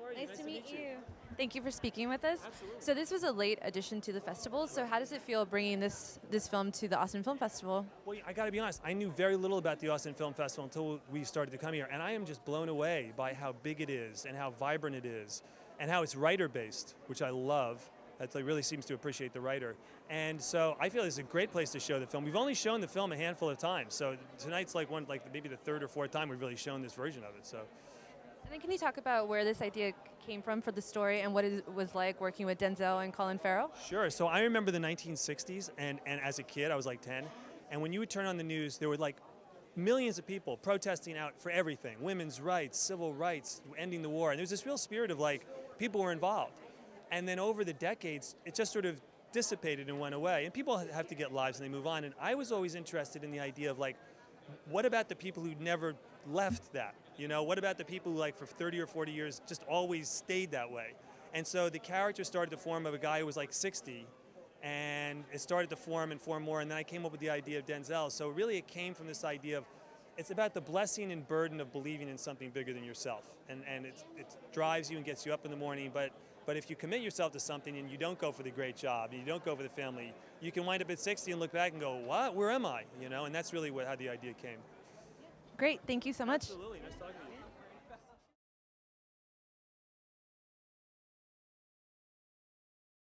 are you? Nice to meet you. Thank you for speaking with us. Absolutely. So this was a late addition to the festival. So how does it feel bringing this film to the Austin Film Festival? Well, I got to be honest. I knew very little about the Austin Film Festival until we started to come here, and I am just blown away by how big it is and how vibrant it is, and how it's writer-based, which I love. That really seems to appreciate the writer. And so I feel it's a great place to show the film. We've only shown the film a handful of times, so tonight's like maybe the third or fourth time we've really shown this version of it. So. And then can you talk about where this idea came from for the story and what it was like working with Denzel and Colin Farrell? Sure. So I remember the 1960s, and as a kid, I was like 10, and when you would turn on the news, there were like millions of people protesting out for everything: women's rights, civil rights, ending the war. And there's this real spirit of like people were involved. And then over the decades, it just sort of dissipated and went away. And people have to get lives and they move on. And I was always interested in the idea of like, what about the people who never left that? You know, what about the people who like for 30 or 40 years just always stayed that way? And so the character started to form of a guy who was like 60, and it started to form and form more. And then I came up with the idea of Denzel. So really it came from this idea of, it's about the blessing and burden of believing in something bigger than yourself. And it drives you and gets you up in the morning, but if you commit yourself to something and you don't go for the great job, and you don't go for the family, you can wind up at 60 and look back and go, what? Where am I? You know, and that's really how the idea came. Great, thank you so much. Absolutely, nice talking to you.